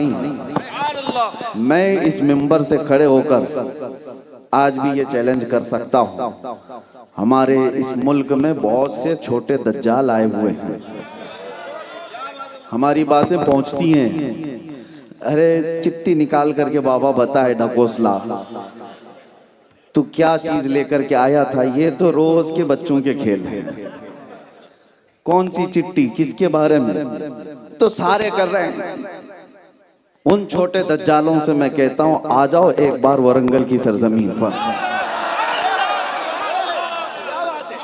नहीं। मैं इस मिंबर से खड़े होकर आज भी ये चैलेंज कर सकता हूँ, हमारे इस मुल्क में बहुत से छोटे दज्जाल आए हुए हैं, हमारी बातें पहुंचती हैं। अरे चिट्ठी निकाल करके बाबा बताए ढकोसला, तू क्या चीज लेकर के आया था? ये तो रोज के बच्चों के खेल हैं। कौन सी चिट्ठी, किसके बारे में? तो सारे कर रहे हैं। उन छोटे दज्जालों से मैं कहता हूं, आ जाओ एक बार वरंगल की सरजमीन पर।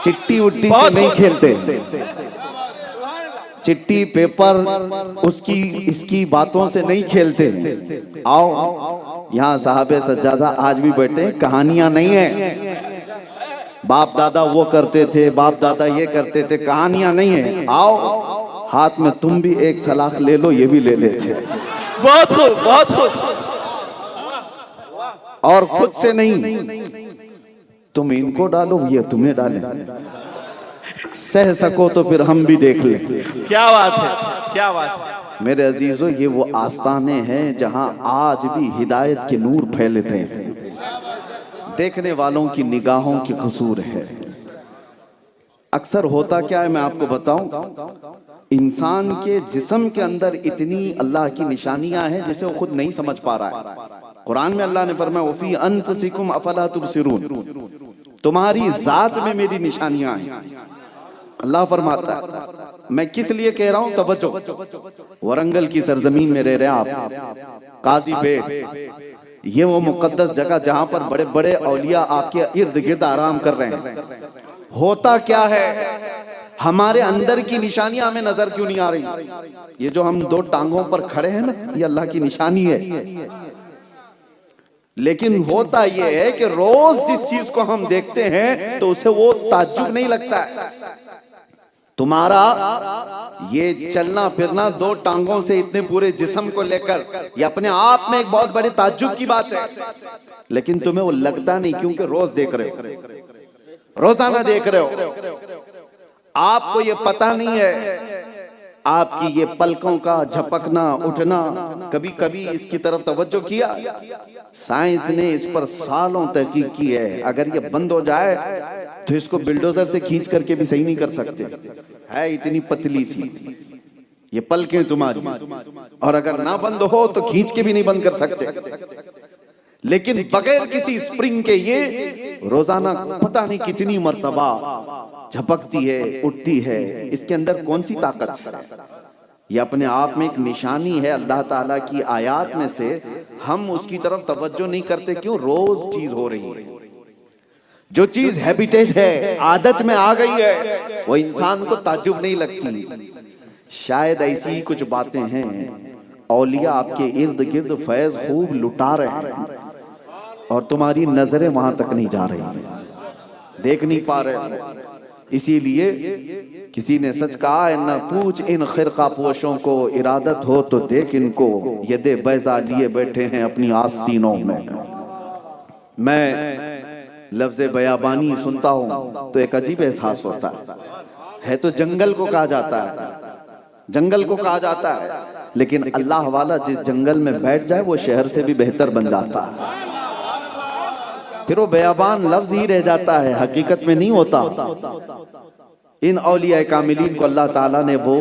चिट्ठी उट्टी से नहीं खेलते, चिट्ठी पेपर उसकी इसकी बातों से नहीं खेलते। आओ यहाँ साहबे सज्जादा आज भी बैठे, कहानियां नहीं है। बाप दादा वो करते थे, बाप दादा ये करते थे, कहानियां नहीं है। आओ हाथ में तुम भी एक सलाख ले लो, ये भी ले लेते। बहुत खूब, बहुत खूब। और खुद से नहीं, तुम इनको डालो, ये तुम्हें डाले। सह सको तो फिर हम भी देख ले। क्या बात है, क्या बात है। मेरे अजीजों, ये वो आस्ताने हैं जहां आज भी हिदायत के नूर फैलते हैं। देखने वालों की निगाहों की कसूर है। अक्सर होता क्या है मैं आपको बताऊं, इंसान के जिस्म के अंदर इतनी अल्लाह की निशानियां हैं जिसे वो खुद नहीं समझ पा रहा है। कुरान में अल्लाह ने फरमाया वफी अनफुसिकुम अफला तुबसिरून, तुम्हारी जात में मेरी निशानियां हैं। अल्लाह फरमाता है, मैं किस लिए कह रहा हूं, तवज्जो। वरंगल की सरजमीन में रह रहे आप, काजी बेट, ये वो मुकद्दस जगह जहां पर बड़े बड़े औलिया आपके इर्द गिर्द आराम कर रहे हैं। होता क्या है, हमारे अंदर की निशानियां हमें नजर क्यों नहीं आ रही? ये जो हम दो टांगों पर खड़े हैं ना, ये अल्लाह की निशानी है। लेकिन होता यह है कि रोज जिस चीज को हम देखते हैं तो उसे वो ताज्जुब नहीं लगता है। तुम्हारा ये चलना फिरना दो टांगों से इतने पूरे जिस्म को लेकर, ये अपने आप में एक बहुत बड़ी ताज्जुब की बात है। लेकिन तुम्हें वो लगता नहीं, क्योंकि रोज देख रहे हो, रोजाना देख रहे हो। आपको ये पता नहीं है, आपकी ये पलकों का झपकना उठना, कभी कभी इसकी तरफ तवज्जो किया? साइंस ने इस पर सालों तहकीक की है। अगर ये बंद हो जाए तो इसको बिल्डोजर से खींच करके भी सही नहीं कर सकते, है इतनी पतली सी ये पलकें तुम्हारी, और अगर ना बंद हो तो खींच के भी नहीं बंद कर सकते। लेकिन बगैर किसी स्प्रिंग के ये रोजाना पता नहीं कितनी मर्तबा झपकती है, उठती है। इसके अंदर कौन सी ताकत है? ये अपने आप में एक निशानी है अल्लाह ताला की आयात में से। हम उसकी तरफ तवज्जो नहीं करते, क्यों? रोज चीज हो रही है। जो चीज हैबिटेट है, आदत में आ गई है, वो इंसान को ताज्जुब नहीं लगती। शायद ऐसी ही कुछ बातें हैं, औलिया आपके इर्द गिर्द फैज खूब लुटा रहे हैं और तुम्हारी नजरें वहां तक नहीं जा रही, देख नहीं पा रहे। इसीलिए किसी ने सच कहा है, न पूछ इन खिरका पोशों को, इरादत हो तो देख इनको, ये दे बैजा लिए बैठे हैं अपनी आस्तीनों में। मैं लफ्ज़ बयाबानी सुनता हूं तो एक अजीब एहसास होता है। तो जंगल को कहा जाता है, जंगल को कहा जाता है, लेकिन अल्लाह वाला जिस जंगल में बैठ जाए वो शहर से भी बेहतर बन जाता है। फिर वो बयाबान लफ्ज ही रह जाता है, हकीकत में नहीं होता। इन औलिया कामिलीन को अल्लाह ताला ने वो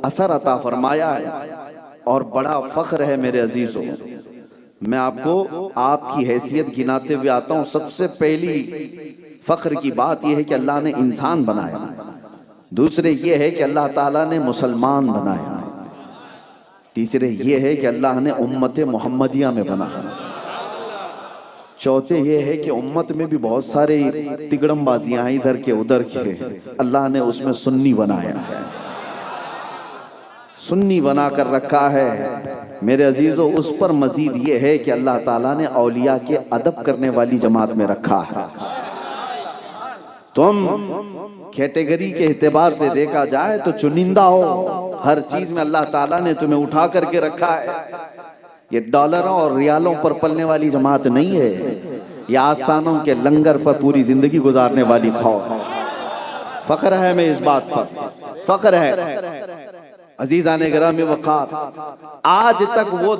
असर अता फरमाया है, और बड़ा फख्र है मेरे अजीजों। मैं आपको आपकी हैसियत गिनाते हुए आता हूँ। सबसे पहली फख्र की बात यह है कि अल्लाह ने इंसान बनाया, दूसरे ये है कि अल्लाह ताला ने मुसलमान बनाया, तीसरे ये है कि अल्लाह ने उम्मत मोहम्मदिया में बनाया, चौथे ये है कि उम्मत में भी बहुत सारे तिगड़मबाजियां हैं इधर के उधर के, अल्लाह ने उसमें सुन्नी बनाया है, सुन्नी बना कर रखा है। मेरे अजीजों, उस पर मजीद ये है कि अल्लाह ताला ने औलिया के अदब करने वाली जमात में रखा है। तुम कैटेगरी के एतबार से देखा जाए तो चुनिंदा हो, हर चीज में अल्लाह ताला ने तुम्हें उठा करके रखा है। ये डॉलरों और रियालों पर पलने वाली जमात नहीं है, ये आस्थानों के लंगर पर पूरी जिंदगी गुजारने वाली खौफ। फख्र है मैं इस बात पर, फख्र है। अजीज़ाने गिरामी वक़ार, आज तक वो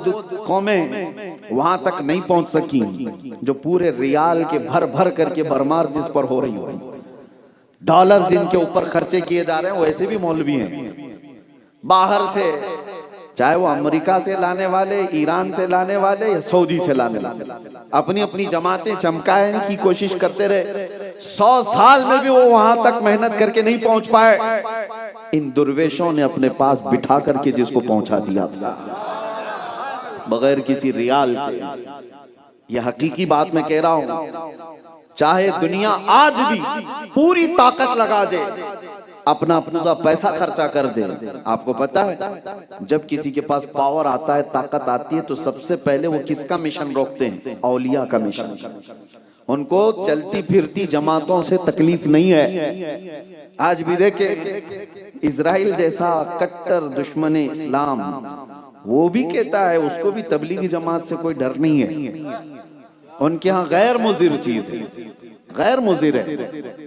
कौमें वहां तक नहीं पहुंच सकी जो पूरे रियाल के भर भर करके भरमार जिस पर हो रही हो, डॉलर जिनके ऊपर खर्चे किए जा रहे हैं, वो ऐसे भी मौलवी हैं बाहर से, चाहे वो अमेरिका से लाने वाले, ईरान से लाने वाले या सऊदी से लाने वाले, अपनी अपनी जमातें चमकाने की कोशिश करते रहे। 100 साल में भी वो वहां तक मेहनत करके नहीं पहुंच पाए। इन दुर्वेशों ने अपने पास बिठा करके जिसको पहुंचा दिया था बगैर किसी रियाल के। यह हकीकी बात मैं कह रहा हूं। चाहे दुनिया आज भी पूरी ताकत लगा दे, अपना पूरा पैसा खर्चा कर दे, आपको पता है जब किसी के पास पावर आता है, ताकत आती है, तो सबसे पहले वो किसका मिशन रोकते हैं? औलिया का मिशन। उनको चलती फिरती जमातों से तकलीफ नहीं है। आज भी देखे, इजराइल जैसा कट्टर दुश्मन इस्लाम, वो भी कहता है उसको भी तबलीगी जमात से कोई डर नहीं है। उनके यहाँ गैर मुजिर चीज है, गैर मुजिर है,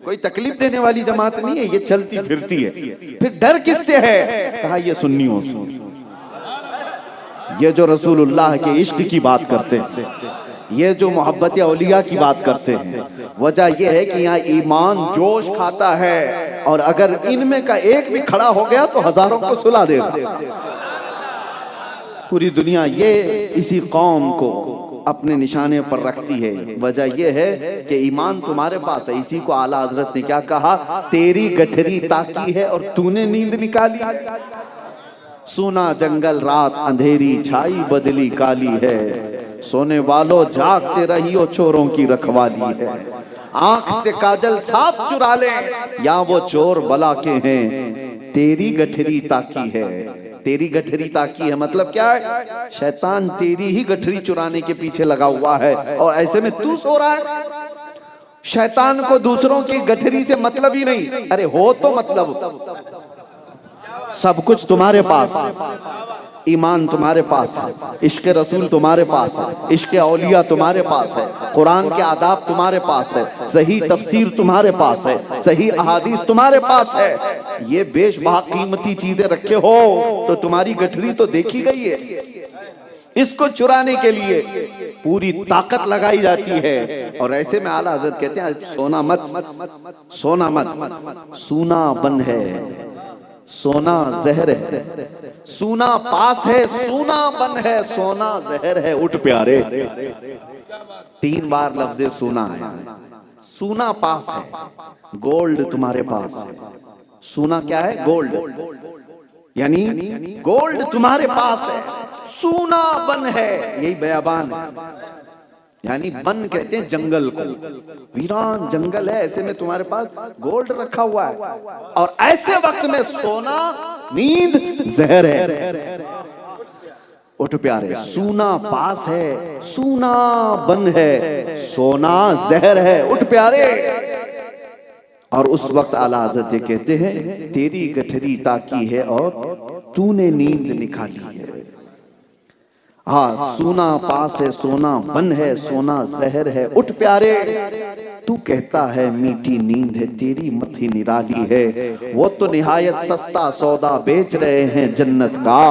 कोई तकलीफ देने वाली जमात नहीं है, ये चलती फिरती है। फिर डर किससे है? कहा ये सुन्नियों से, ये जो रसूलुल्लाह के इश्क की बात करते हैं, ये जो मोहब्बत औलिया की बात करते हैं। वजह यह है कि यहाँ ईमान जोश खाता है, और अगर इनमें का एक भी खड़ा हो गया तो हजारों को सुला देगा। पूरी दुनिया ये इसी कौम को अपने निशाने पर रखती है। वजह यह है कि ईमान तुम्हारे पास है। इसी को आला हजरत ने क्या कहा? तेरी गठरी ताकी है और तूने नींद निकाली। सुना जंगल रात अंधेरी छाई बदली काली है, सोने वालों जागते रहियो चोरों की रखवाली है। आंख से काजल साफ चुरा ले या वो चोर बला के हैं, तेरी गठरी ताकी है। तेरी गठरी ताकी है मतलब क्या है? शैतान तेरी ही गठरी चुराने के पीछे लगा हुआ है, और ऐसे में तू सो रहा है। शैतान को दूसरों की गठरी से मतलब ही नहीं। अरे हो तो मतलब, सब कुछ तुम्हारे पास, ईमान तुम्हारे पास है, इश्क रसूल तुम्हारे पास है, इश्क औलिया तुम्हारे पास है, कुरान के आदाब तुम्हारे पास है, सही तफसीर तुम्हारे पास है, सही अहादीस तुम्हारे पास है। ये बेशबहा कीमती चीजें रखे हो तो तुम्हारी गठरी तो देखी गई है। इसको चुराने के लिए पूरी ताकत लगाई जाती है। और ऐसे में आला हज़रत कहते हैं सोना मत, सोना मत, सूना बन है, सोना जहर है, सूना पास है, सूना बन है, सोना जहर है। उठ प्यारे, 3 बार लफ्ज़े सूना है। सूना पास है, गोल्ड तुम्हारे पास है। सूना क्या है? गोल्ड, यानी गोल्ड तुम्हारे पास है। सूना बन है, यही बयाबान है। यानी बन कहते हैं जंगल को, वीरान जंगल है, ऐसे में तुम्हारे पास गोल्ड रखा हुआ है, और ऐसे वक्त में सोना नींद जहर है। उठ प्यारे, सूना पास है, सूना बन है, सोना जहर है। उठ प्यारे। और उस वक्त आला हज़रत कहते हैं तेरी गठरी ताकी है और तूने नींद निकाली है। हाँ, सोना पास है, सोना बन है, सोना जहर है। उठ प्यारे, तू कहता है मीठी नींद है, तेरी मथी निराली है। वो तो निहायत सस्ता सौदा बेच रहे हैं जन्नत का,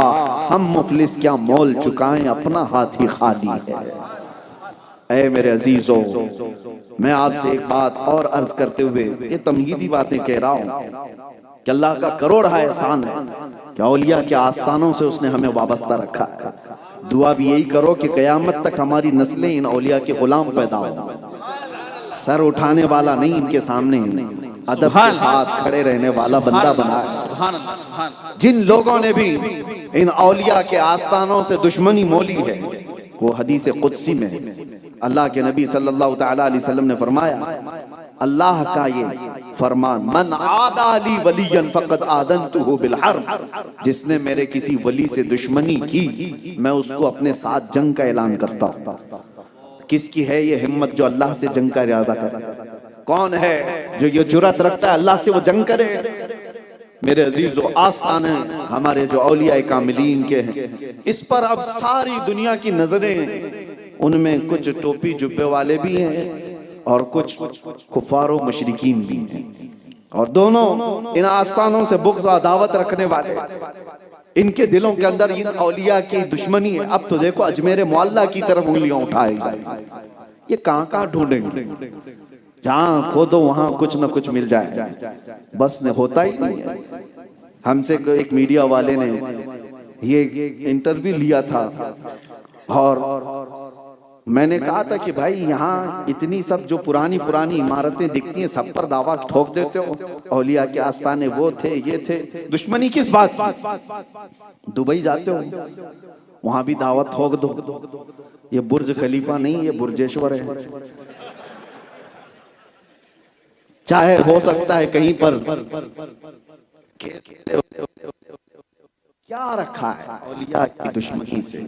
हम मुफलिस क्या मोल चुकाएं, अपना हाथ ही खाली है। ऐ मेरे अजीजों, मैं आपसे एक बात और अर्ज करते हुए ये तमहीदी बातें कह रहा हूँ कि अल्लाह का करोड़ है एहसान है कि औलिया के आस्थानों से उसने हमें वाबस्ता रखा है। दुआ भी यही करो कि क़यामत तक हमारी नस्लें इन औलिया के गुलाम पैदा हो, सर उठाने वाला नहीं, इनके सामने अदब के साथ खड़े रहने वाला बंदा बना। जिन लोगों ने भी इन औलिया के आस्थानों से दुश्मनी मोली है, वो हदीस कुदसी में अल्लाह के नबी सल्लल्लाहु तआला अलैहि वसल्लम ने फरमाया, अल्लाह का ये फरमान, मन आदा ली वलियन फक़द आदनतुहु बिल हर्ब, जिसने मेरे किसी वली से दुश्मनी की, मैं उसको अपने साथ जंग का ऐलान करता हूँ। किसकी है ये हिम्मत जो अल्लाह से जंग का इरादा करे? कौन है जो ये जुर्रत रखता है अल्लाह से वो जंग करे? मेरे अजीजों, आस्थान हमारे जो औलिया कामिलीन के हैं, इस पर अब सारी दुनिया की नजरें, उनमें कुछ टोपी जुब्बे वाले भी हैं और कुछ कुफारो मुशरिकीन भी हैं, और दोनों इन आस्थानों से बुग़्ज़ और अदावत रखने वाले। इनके दिलों के अंदर इन औलिया की दुश्मनी है। अब तो देखो अजमेर मुअल्ला की तरफ उंगलियां उठाई जाए, ये कहां कहां ढूंढेंगे, जहां खोदो वहां कुछ ना कुछ मिल जाए, बस ने होता ही नहीं है। हमसे एक मीडिया वाले ने ये इंटरव्यू लिया था और मैंने कहा था कि भाई यहाँ इतनी सब जो पुरानी पुरानी इमारतें दिखती हैं सब पर दावा ठोक देते हो, औलिया के आस्थाने वो थे ये थे, दुश्मनी किस बात की? दुबई जाते हो वहां भी दावत ठोक दो, ये बुर्ज खलीफा नहीं ये बुर्जेश्वर है। चाहे हो सकता है कहीं पर क्या रखा है औलिया की दुश्मनी से,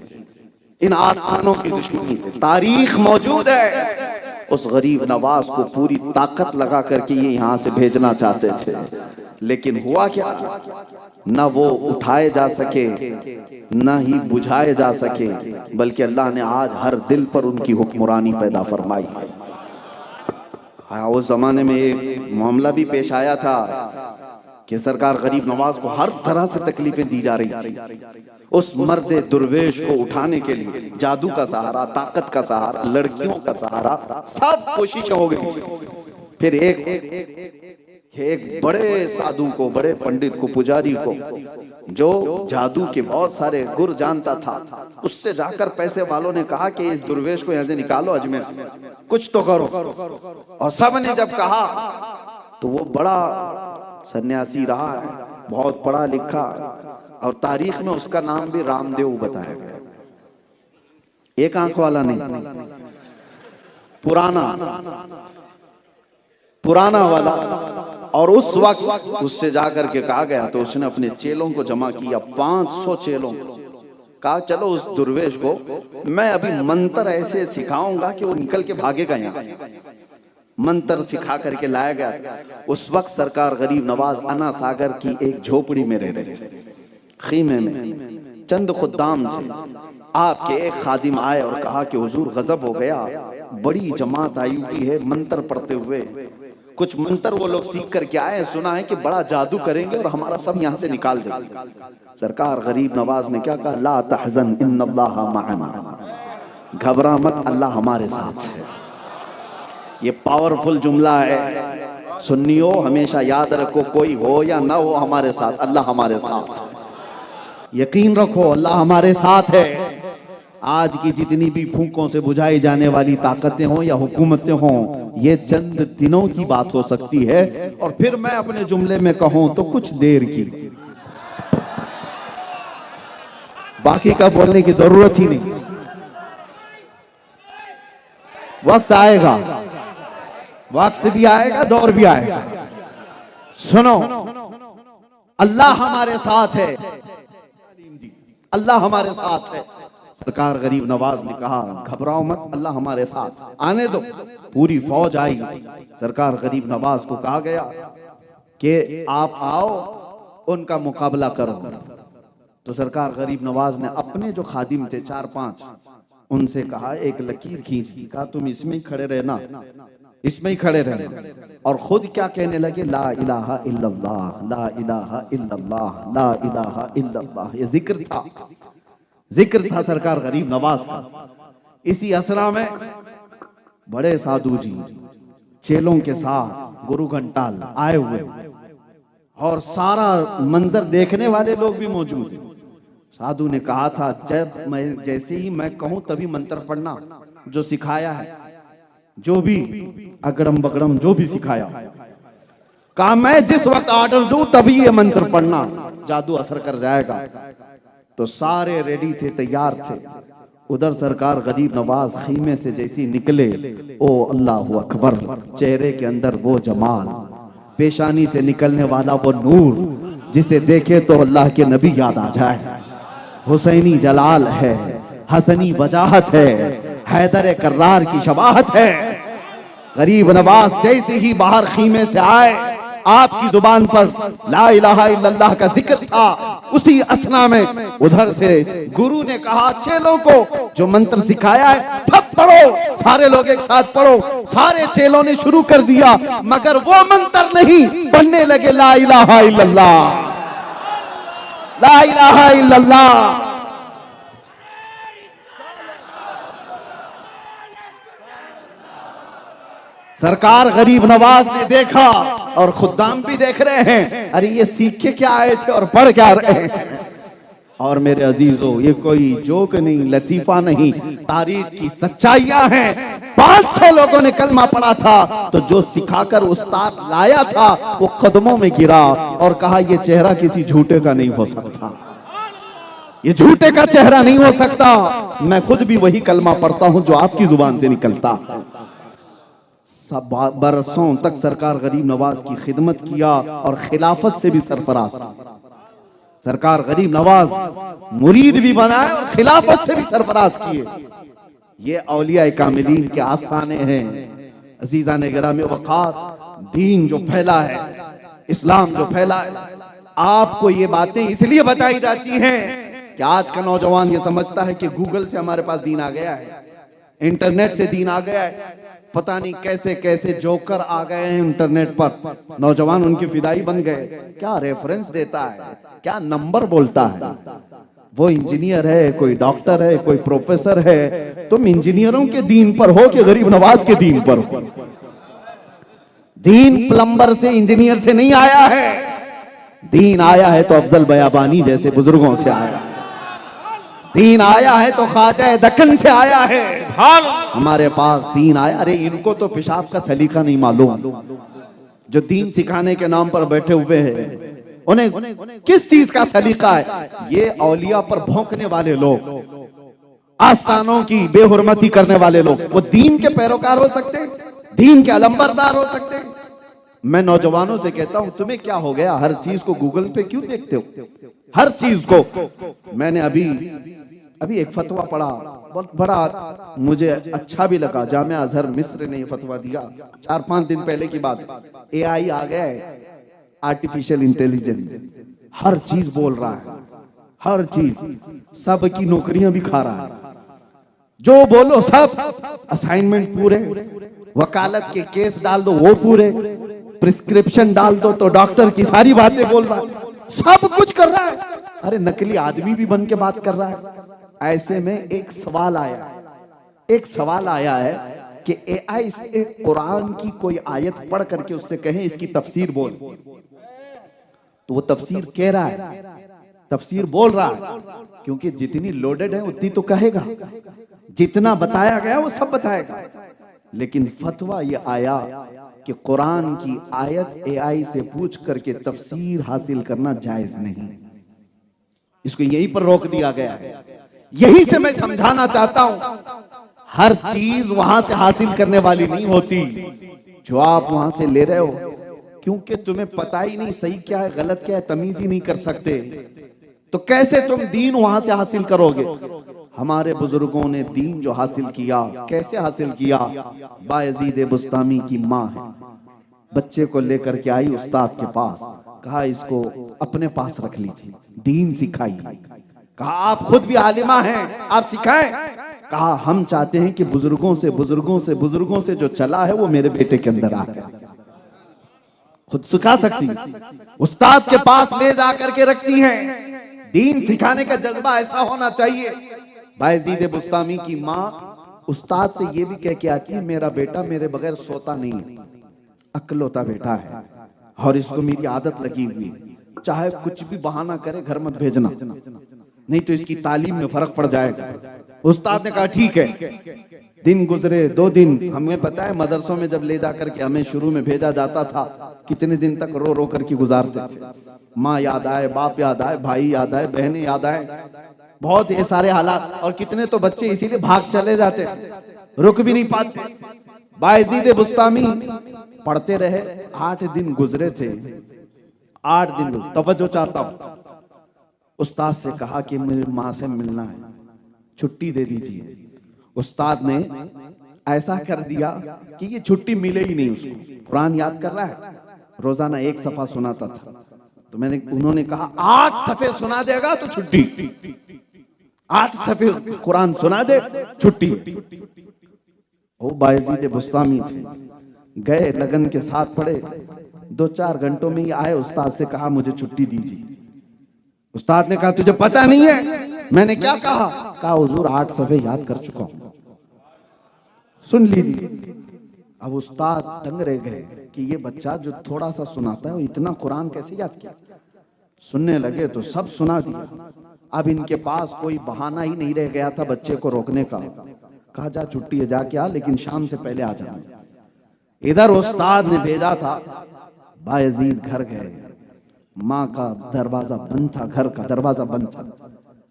इन आस्थानों की दुश्मनी से। तारीख मौजूद है, उस गरीब नवाज को पूरी ताकत लगा करके ये यहाँ से भेजना चाहते थे, लेकिन हुआ क्या, न वो उठाए जा सके न ही बुझाए जा सके, बल्कि अल्लाह ने आज हर दिल पर उनकी हुक्मरानी पैदा फरमाई है। हाँ, उस जमाने में एक मामला भी पेश आया था कि सरकार गरीब नवाज को हर तरह से तकलीफें दी जा रही थी। उस मर्द दुर्वेश को उठाने के लिए जादू का सहारा, ताकत का सहारा, लड़कियों का सहारा, सब कोशिशें हो गई थी। फिर एक बड़े साधु को, बड़े पंडित को, पुजारी को, जो जादू के बहुत सारे गुर जानता था, उससे जाकर पैसे वालों ने कहा कि इस दुर्वेश को यहाँ से निकालो, अजमेर से कुछ तो करो। और सब ने जब कहा तो वो बड़ा सन्यासी रहा है, बहुत पढ़ा लिखा, और तारीख में उसका नाम भी रामदेव बताया गया। एक आंख वाला नहीं, पुराना वाला। और उस वक्त उससे जाकर के कहा गया तो उसने अपने चेलों को जमा किया, 500 चेलों को। कहा चलो उस दुर्वेश को मैं अभी मंत्र ऐसे सिखाऊंगा कि वो निकल के भागेगा यहाँ से। मंत्र सिखा करके लाया गया। उस वक्त सरकार गरीब नवाज अना सागर की एक झोपड़ी में रह रहे थे, खीमे में। चंद खुद्दाम थे। आपके एक खादिम आए और कहा कि हुजूर गजब हो गया, बड़ी जमात आई हुई है मंत्र पढ़ते हुए, कुछ मंत्र वो लोग सीख करके आए, सुना है कि बड़ा जादू करेंगे और हमारा सब यहाँ से निकाल देंगे। सरकार गरीब नवाज ने क्या कहा, ला तहज़न इन्नल्लाह मअना, घबरा मत, अल्लाह हमारे साथ है। ये पावरफुल जुमला है, सुन्नियो हमेशा याद रखो, कोई हो या ना हो हमारे साथ, अल्लाह हमारे साथ। यकीन रखो अल्लाह हमारे साथ है। आज की जितनी भी फूंकों से बुझाई जाने वाली ताकतें हों या हुकूमतें हों, ये चंद दिनों की बात हो सकती है। और फिर मैं अपने जुमले में कहूं तो कुछ देर की, बाकी का बोलने की जरूरत ही नहीं। वक्त आएगा, वक्त भी आएगा, दौर भी आएगा। सुनो, अल्लाह हमारे साथ है, अल्लाह हमारे साथ है। सरकार गरीब नवाज ने कहा घबराओ मत, अल्लाह हमारे साथ, आने दो। पूरी फौज आई। सरकार गरीब नवाज को कहा गया कि आप आओ, उनका मुकाबला करो। तो सरकार गरीब नवाज ने अपने जो खादिम थे 4-5, उनसे कहा, एक लकीर खींच दी, कहा तुम इसमें ही खड़े रहना, इसमें ही खड़े रहना। और खुद क्या कहने लगे, ला इलाहा इल्लल्लाह, ला इलाहा इल्लल्लाह, ला इलाहा इल्लल्लाह। ये जिक्र था सरकार गरीब नवाज का। इसी असरा में बड़े साधु जी चेलों के साथ गुरु घंटाल आए हुए, और सारा मंजर देखने वाले लोग भी मौजूद हैं। साधु ने कहा था, जब मैं जैसे ही मैं कहूं तभी मंत्र पढ़ना, जो सिखाया है, जो भी अगड़म बगड़म जो भी सिखाया, कहा मैं जिस वक्त ऑर्डर दूं तभी ये मंत्र पढ़ना, जादू असर कर जाएगा। तो सारे रेडी थे, तैयार थे। उधर सरकार गरीब नवाज खीमे से जैसी निकले, ओ अल्लाह अकबर, चेहरे के अंदर वो जमाल, पेशानी से निकलने वाला वो नूर, जिसे देखे तो अल्लाह के नबी याद आ जाए। हुसैनी जलाल है, हसनी वजाहत है, हैदर कर्रार की शबाहत है। गरीब नवाज जैसे ही बाहर खीमे से आए, आपकी जुबान पर ला इलाहा इल्लल्लाह का जिक्र था। उसी असना में उधर से गुरु ने कहा, चेलों को जो मंत्र सिखाया है सब पढ़ो। सारे लोग एक साथ पढ़ो। सारे चेलों ने शुरू कर दिया, मगर वो मंत्र नहीं, पढ़ने लगे ला इलाहा इल्लल्लाह, ला इलाहा इल्लल्लाह। सरकार गरीब नवाज ने देखा और खुद्दाम भी देख रहे हैं, अरे ये सीख के क्या आए थे और पढ़ क्या रहे हैं। और मेरे अजीजों, ये कोई जोक नहीं, लतीफा नहीं, तारीख की सच्चाइयां हैं। 500 लोगों ने कलमा पढ़ा था, तो जो सिखाकर उस्ताद लाया था वो कदमों में गिरा और कहा ये चेहरा किसी झूठे का नहीं हो सकता, ये झूठे का चेहरा नहीं हो सकता। मैं खुद भी वही कलमा पढ़ता हूं जो आपकी जुबान से निकलता। सब बरसों तक सरकार गरीब नवाज की खिदमत किया और खिलाफत से भी सरफराज। सरकार गरीब नवाज मुरीद भी बनाए और खिलाफत से भी सरफराज किए। ये औलिया कामिलीन के आस्थाने हैं। अजीजा ने गिरामी वक़ार, दीन जो फैला है, इस्लाम जो फैला है, आपको ये बातें इसलिए बताई जाती हैं कि आज का नौजवान ये समझता है कि गूगल से हमारे पास दीन आ गया है, इंटरनेट से दीन आ गया है। पता नहीं कैसे कैसे जोकर आ गए हैं इंटरनेट पर, नौजवान उनकी फिदाई बन गए। क्या रेफरेंस देता है, क्या नंबर बोलता है। वो इंजीनियर है, कोई डॉक्टर है, कोई प्रोफेसर है। तुम इंजीनियरों के दीन पर हो कि गरीब नवाज के दीन पर हो? दीन प्लम्बर से, इंजीनियर से नहीं आया है। दीन आया है तो अफजल बयाबानी जैसे बुजुर्गों से आया है। दीन आया है तो ख्वाजा दक्कन से आया है। हमारे पास दीन आया। अरे इनको तो पेशाब का सलीका नहीं मालूम, जो दीन सिखाने के नाम पर बैठे हुए हैं। उन्हें किस चीज का सलीका है? ये औलिया पर भौंकने वाले लोग, आस्थानों की बेहुरमती करने वाले लोग, वो दीन के पैरोकार हो सकते हैं, दीन के अलंबरदार हो सकते हैं। मैं नौजवानों से कहता हूं, तुम्हें क्या हो गया? हर चीज को गूगल पे क्यों देखते हो? हर चीज को। मैंने अभी एक फतवा पढ़ा, बहुत बड़ा मुझे अच्छा भी लगा। जामिया अजहर मिस्र ने ये फतवा दिया, 4-5 दिन पहले की बात। AI आ गया है, आर्टिफिशियल इंटेलिजेंस, हर चीज बोल रहा है, हर चीज, सबकी नौकरियां भी खा रहा है। जो बोलो सब, असाइनमेंट पूरे, वकालत के केस डाल दो वो पूरे, प्रिस्क्रिप्शन डाल दो तो डॉक्टर की सारी बातें बोल रहा है, सब कुछ कर रहा है। अरे नकली आदमी भी बन के बात कर रहा है। ऐसे में एक सवाल आया है कि AI से कुरान की कोई आयत पढ़ करके उससे कहें इसकी तफसीर बोल, तो वो तफसीर कह रहा है, तफसीर बोल रहा है, क्योंकि जितनी लोडेड है उतनी तो कहेगा, जितना बताया गया वो सब बताएगा। लेकिन फतवा ये आया कि कुरान की आयत AI से पूछ करके तफसीर हासिल करना जायज नहीं। इसको यहीं पर रोक दिया गया है। यही से मैं समझाना चाहता हूं, हर चीज वहां से हासिल करने वाली नहीं होती जो आप वहां से ले रहे हो, क्योंकि तुम्हें पता ही नहीं सही क्या है गलत क्या है, तमीज ही नहीं कर सकते, तो कैसे तुम दीन वहां से हासिल करोगे? हमारे बुजुर्गों ने दीन जो हासिल किया, कैसे हासिल किया? बायजीद बुस्तामी की माँ है, बच्चे को लेकर के आई उस्ताद के पास, कहा इसको अपने पास रख लीजिए, दीन सिखाई। कहा आप खुद भी आलिमा हैं, आप सिखाएं। कहा हम चाहते हैं कि बुजुर्गों से जो चला है वो मेरे बेटे के अंदर आ गया, खुद सिखा सकती, उस्ताद के पास ले जाकर के रखती हैं। दीन सिखाने का जज्बा ऐसा होना चाहिए। बायजीद बुस्तामी की माँ उस्ताद से ये भी कह के आती है, मेरा बेटा मेरे बगैर सोता नहीं है, अकलौता बेटा है और इसको मेरी आदत लगी हुई, चाहे कुछ भी बहाना करे घर मत भेजना, नहीं तो इसकी तालीम में फर्क पड़ जाएगा। उस्ताद ने कहा ठीक है। दिन गुजरे, 2 दिन, हमें पता है मदरसों में जब ले जाकर के हमें शुरू में भेजा जाता था, कितने दिन तक रो रो करके गुजारते थे। माँ याद आए, बाप याद आए, भाई याद आए, बहनें याद आए, बहुत ये सारे हालात। और कितने तो बच्चे इसीलिए भाग चले जाते, रुक भी नहीं पाते। बायजीद बुस्तामी पढ़ते रहे, 8 दिन गुजरे थे, 8 दिन। तवज्जो चाहता हूं, उस्ताद से कहा कि मेरी माँ से मिलना है, छुट्टी दे दीजिए। उस्ताद ने ऐसा कर दिया कि ये छुट्टी मिले ही नहीं उसको। कुरान याद कर रहा है, रोजाना 1 सफा सुनाता था, तो उन्होंने कहा 8 सफे सुना देगा तो छुट्टी, 8 सफे कुरान सुना दे छुट्टी। वो बायजीद बुस्तामी थे, गए लगन के साथ पढ़े, 2-4 घंटों में ही आए, उस्ताद से कहा मुझे छुट्टी दीजिए। उस्ताद ने कहा तुझे पता नहीं है मैंने क्या कहा? कहा हुजूर 8 सफ़े याद कर चुका हूं। सुन लीजिए। अब उस्ताद दंग रह गए कि ये बच्चा जो थोड़ा सा सुनाता है वो इतना कुरान कैसे याद किया। सुनने लगे तो सब सुना दिया। अब इनके पास कोई बहाना ही नहीं रह गया था बच्चे को रोकने का। कहा जा छुट्टी है जाके आ, लेकिन शाम से पहले आ जाना। इधर उस्ताद ने भेजा था, बायजीद घर गए। माँ का दरवाजा बंद था, घर का दरवाजा बंद था।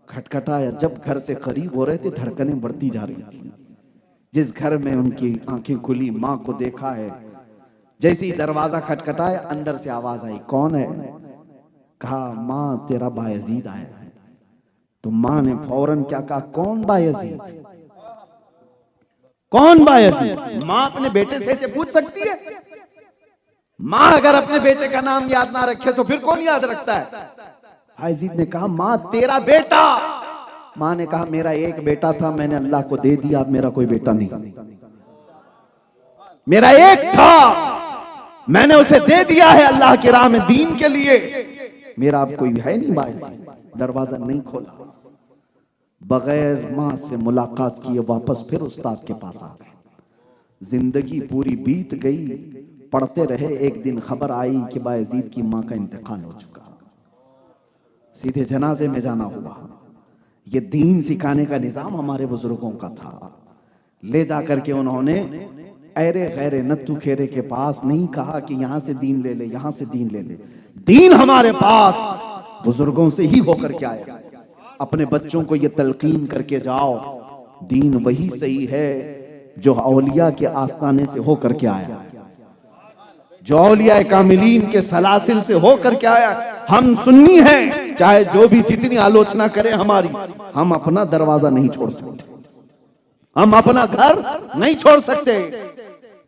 खटखटाया, जब घर से करीब हो रहे थे धड़कनें बढ़ती जा रही थी। जिस घर में उनकी आंखें खुली, माँ को देखा है। जैसे ही दरवाजा खटखटाया अंदर से आवाज आई, कौन है? कहा माँ तेरा बायजीद आया है। तो माँ ने फौरन क्या कहा, कौन बायजीद? कौन बायजीद? माँ अपने बेटे से ऐसे पूछ सकती है? माँ अगर अपने बेटे का नाम याद ना रखे तो फिर कौन याद रखता है? बायजीद ने कहा माँ तेरा बेटा। माँ ने कहा मेरा एक बेटा था, मैंने अल्लाह को दे दिया, अब मेरा कोई बेटा नहीं। मेरा एक था, मैंने उसे दे दिया है अल्लाह की राह में दीन के लिए, मेरा अब कोई है नहीं। बायजीद दरवाजा नहीं खोला, बगैर माँ से मुलाकात किए वापस फिर उस्ताद के पास आ गए। जिंदगी पूरी बीत गई, पढ़ते रहे। एक दिन खबर आई कि बायजीद की माँ का इंतकाल हो चुका। सीधे जनाजे में जाना हुआ। ये दीन सिखाने का निजाम हमारे बुजुर्गों का था। ले जाकर के उन्होंने ऐरे गैरे नत्थु खेरे के पास नहीं कहा कि यहां से दीन ले ले, यहां से दीन ले ले। दीन हमारे पास बुजुर्गों से ही होकर के आया। अपने बच्चों को ये तलकीन करके जाओ, दीन वही सही है जो औलिया के आस्ताने से होकर के आया, जो औलिया कामिलीन के सलासिल से होकर के आया। हम सुन्नी हैं, चाहे जो भी जितनी आलोचना करें हमारी, हम अपना दरवाजा नहीं छोड़ सकते, हम अपना घर नहीं छोड़ सकते।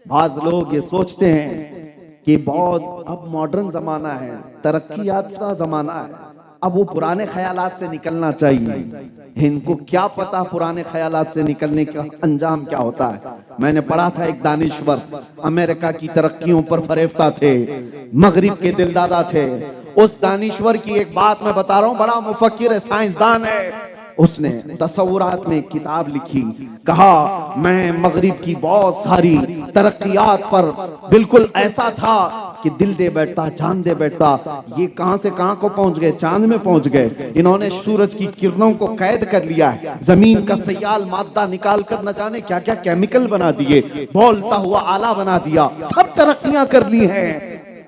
बाज लोग ये सोचते हैं कि बहुत अब मॉडर्न जमाना है, तरक्की याफ्ता जमाना है, अब वो पुराने ख्यालात से निकलना चाहिए। इनको क्या पता पुराने ख्यालात से निकलने का अंजाम क्या होता है। मैंने पढ़ा था एक दानिश्वर अमेरिका की तरक्कियों पर फरेफ्ता थे, मगरिब के दिलदादा थे। उस दानिश्वर की एक बात मैं बता रहा हूँ, बड़ा मुफक्किर है, साइंसदान है। उसने तसव्वुरात में एक किताब लिखी, कहा मैं मगरिब की बहुत सारी तरक्कियात पर बिल्कुल ऐसा था कि दिल दे बैठता, जान दे बैठता। ये कहां से कहां को पहुंच गए, चांद में पहुंच गए। इन्होंने सूरज की किरणों को कैद कर लिया है, जमीन का सयाल मादा निकाल कर न जाने क्या क्या केमिकल बना दिए, बोलता हुआ आला बना दिया, सब तरक्कियां कर ली हैं।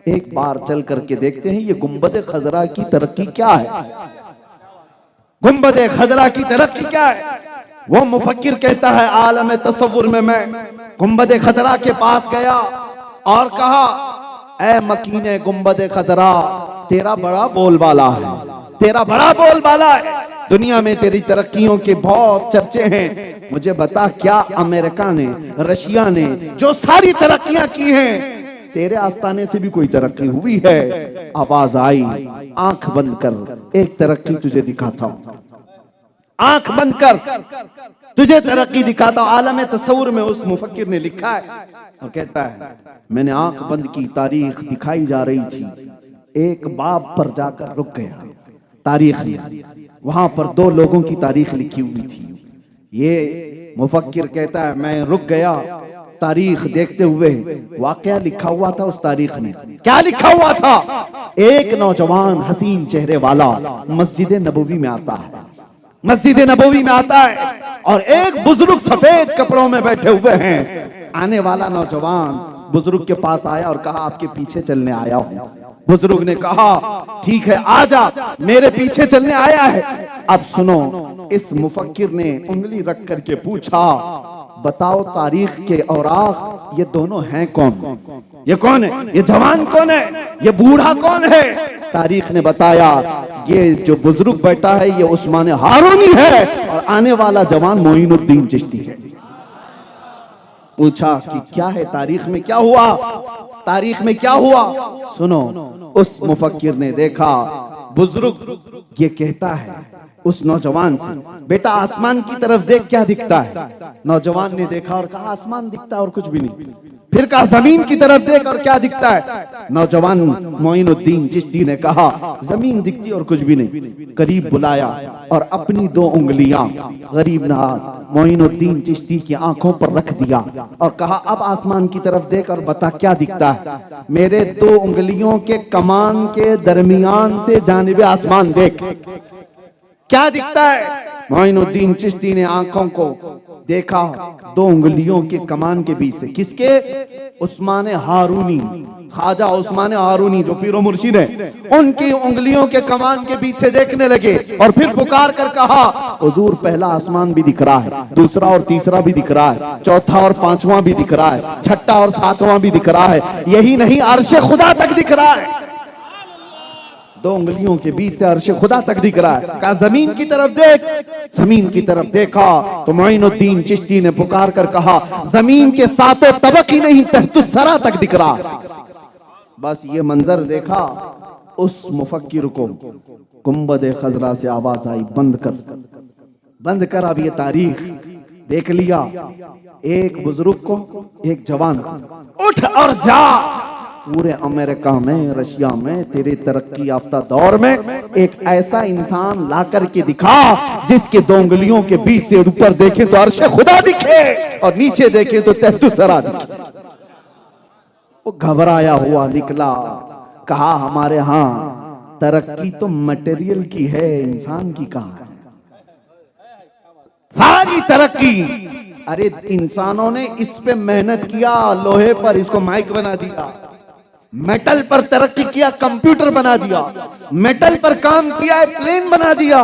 एक बार चल करके देखते हैं ये गुंबद खजरा की तरक्की क्या है, गुंबद खजरा की तरक्की क्या है। वो मुफक्किर कहता है आलम तसव्वुर में मैं गुंबद खजरा के पास गया और कहा ऐ मकीने गुंबद खजरा, तेरा बड़ा बोलबाला है, तेरा बड़ा बोलबाला है, दुनिया में तेरी तरक्कियों के बहुत चर्चे हैं। मुझे बता क्या अमेरिका ने, रशिया ने जो सारी तरक्कियां की हैं, तेरे आस्ताने से भी कोई तरक्की हुई है? आवाज आई, आंख बंद कर, एक तरक्की तुझे दिखाता हूं, आंख बंद कर तुझे तरक्की दिखाता हूं। आलम तसव्वुर में उस मुफक्किर ने लिखा है और कहता है मैंने आंख बंद की, तारीख दिखाई जा रही थी, एक बाब पर जाकर रुक गया तारीख में, वहां पर 2 लोगों की तारीख लिखी हुई थी। ये मुफक्किर कहता है मैं रुक गया तारीख देखते हुए, वाकया लिखा हुआ था उस तारीख में। क्या लिखा हुआ था? एक नौजवान हसीन चेहरे वाला मस्जिद नबवी में आता है, मस्जिद नबवी में आता है और एक बुजुर्ग सफेद कपड़ों में बैठे हुए हैं। आने वाला नौजवान बुजुर्ग के पास आया और कहा आपके पीछे चलने आया हूं। बुजुर्ग ने कहा ठीक है आजा, मेरे पीछे चलने आया है। अब सुनो, इस मुफक्किर ने उंगली रख करके पूछा बताओ तारीख के औराक ये दोनों हैं कौन? ये कौन है? ये जवान कौन है? ये बूढ़ा कौन है? तारीख ने बताया ये जो बुजुर्ग बैठा है ये उस्मान हारूनी है और आने वाला जवान मोइनुद्दीन चिश्ती है। पूछा कि क्या है तारीख में, क्या हुआ तारीख में, क्या हुआ? सुनो, उस मुफक्किर ने देखा बुजुर्ग ये कहता है उस नौजवान से बेटा आसमान की तरफ देख क्या दिखता है। नौजवान ने देखा और कहा आसमान दिखता और कुछ भी नहीं। फिर कहा जमीन की तरफ देख और क्या दिखता है। नौजवान मोइनुद्दीन चिश्ती ने कहा जमीन दिखती और कुछ भी नहीं। करीब बुलाया और अपनी 2 उंगलियां गरीब नवाज मोइनुद्दीन चिश्ती की आंखों पर रख दिया और कहा अब आसमान की तरफ देख और बता क्या दिखता है। मेरे 2 उंगलियों के कमान के दरमियान से जानिबे आसमान देख, क्या दिखता है। मोइनुद्दीन चिश्ती ने आंखों को देखा 2 उंगलियों के कमान के बीच से। किसके? उस्मान हारूनी, ख्वाजा उस्मान हारूनी जो पीरो मुर्शिद है, उनकी उंगलियों के कमान के बीच से देखने लगे और फिर पुकार कर कहा हुजूर पहला आसमान भी दिख रहा है, दूसरा और तीसरा भी दिख रहा है, चौथा और पांचवा भी दिख रहा है, छठा और सातवां भी दिख रहा है, यही नहीं अर्श खुदा तक दिख रहा है। 2 उंगलियों के बीच से अर्श खुदा तक दिख रहा है। कहा जमीन की तरफ देख। जमीन की तरफ देखा तो मोइनुद्दीन चिश्ती ने पुकार कर कहा जमीन के 7 तबक ही नहीं तहतुस सरा तक दिख रहा है। बस ये मंजर देखा, उस मुफक्किर को गुंबद खजरा से आवाज आई बंद कर अब ये तारीख देख लिया। एक बुजुर्ग को, एक जवान को, उठ और जा। पूरे अमेरिका में, रशिया में, तेरे तरक्की याफ्ता दौर में एक ऐसा इंसान ला करके दिखा जिसके 2 उंगलियों के बीच से ऊपर देखे तो अर्श खुदा दिखे और नीचे देखे तो तहतुस सरा दिखे। वो घबराया हुआ निकला, कहा हमारे यहाँ तरक्की तो मटेरियल की है, इंसान की कहाँ है? सारी तरक्की, अरे इंसानों ने इस पे मेहनत किया, लोहे पर इसको माइक बना दिया, मेटल पर तरक्की किया, कंप्यूटर बना दिया, मेटल पर काम किया है, प्लेन बना दिया।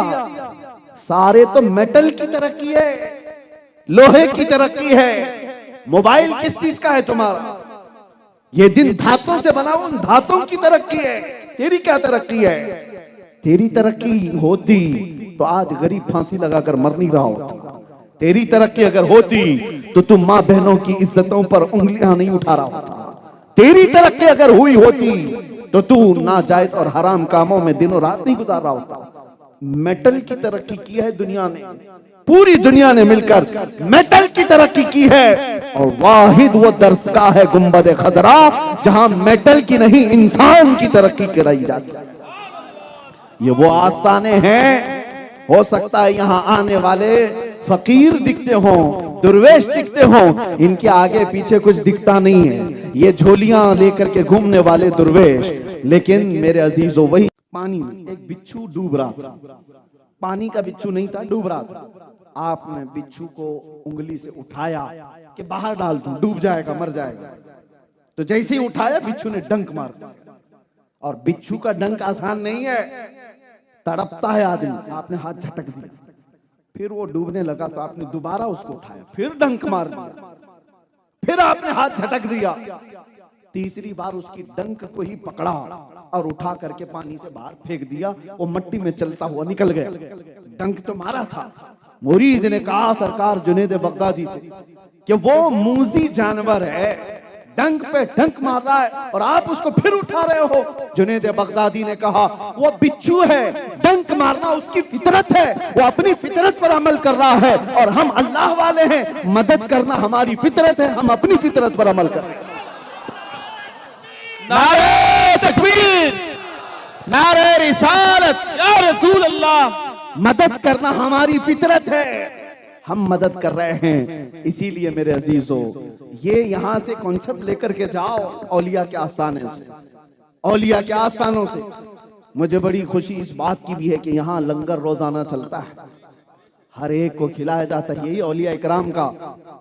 सारे तो मेटल की तरक्की है, लोहे की तरक्की है। मोबाइल किस चीज का है तुम्हारा? ये जिन धातों से बना उन धातों की तरक्की है। तेरी क्या तरक्की है? तेरी तरक्की होती तो आज गरीब फांसी लगाकर मर नहीं रहा होता। तेरी तरक्की अगर होती तो तुम माँ बहनों की इज्जतों पर उंगलियां नहीं उठा रहा होता। तेरी तरक्की अगर हुई होती तो तू नाजायज और हराम कामों में दिनों रात नहीं गुजार रहा होता। मेटल की तरक्की की है दुनिया ने, पूरी दुनिया ने मिलकर मेटल की तरक्की की है और वाहिद वो दरसगाह है गुंबद खजरा जहां मेटल की नहीं इंसान की तरक्की कराई जाती है। ये वो आस्थाने हैं। हो सकता है यहाँ आने वाले फकीर दिखते हों, दुर्वेश दिखते हों, इनके आगे पीछे कुछ दिखता नहीं है, ये झोलियां लेकर के घूमने वाले दुर्वेश। लेकिन मेरे अजीजों, वही पानी में एक बिच्छू डूब रहा था, पानी का बिच्छू नहीं था, डूब रहा था। आपने बिच्छू को उंगली से उठाया कि बाहर डाल दूं, डूब जाएगा, मर जाएगा। तो जैसे ही उठाया बिच्छू ने डंक मार दिया। और बिच्छू का डंक आसान नहीं है, तड़पता है आदमी। आपने हाथ झटक दिया, फिर वो डूबने लगा तो आपने दोबारा उसको उठाया, फिर डंक मार दिया, फिर आपने हाथ झटक दिया। तीसरी बार उसकी डंक को ही पकड़ा और उठा करके पानी से बाहर फेंक दिया। वो मिट्टी में चलता हुआ निकल गया। डंक तो मारा था। मुरीद ने कहा सरकार जुनैद बगदादी से कि वो मूजी जानवर है, डंक पे डंक मार रहा है और आप उसको फिर उठा रहे हो। जुनैद बगदादी ने कहा वो बिच्छू है, डंक मारना उसकी फितरत है, वो अपनी फितरत पर अमल कर रहा है और हम अल्लाह वाले हैं, मदद करना हमारी फितरत है, हम अपनी फितरत पर अमल कर रहे हैं। नारे तकबीर, नारे रिसालत, या रसूल अल्लाह। मदद करना हमारी फितरत है, हम मदद कर रहे हैं। इसीलिए मेरे अजीजों, ये यहां से कॉन्सेप्ट लेकर के जाओ औलिया के आस्थाने से, औलिया के आस्थानों से। मुझे बड़ी खुशी इस बात की भी है कि यहाँ लंगर रोजाना चलता है, हर एक को खिलाया जाता है। यही औलिया इकराम का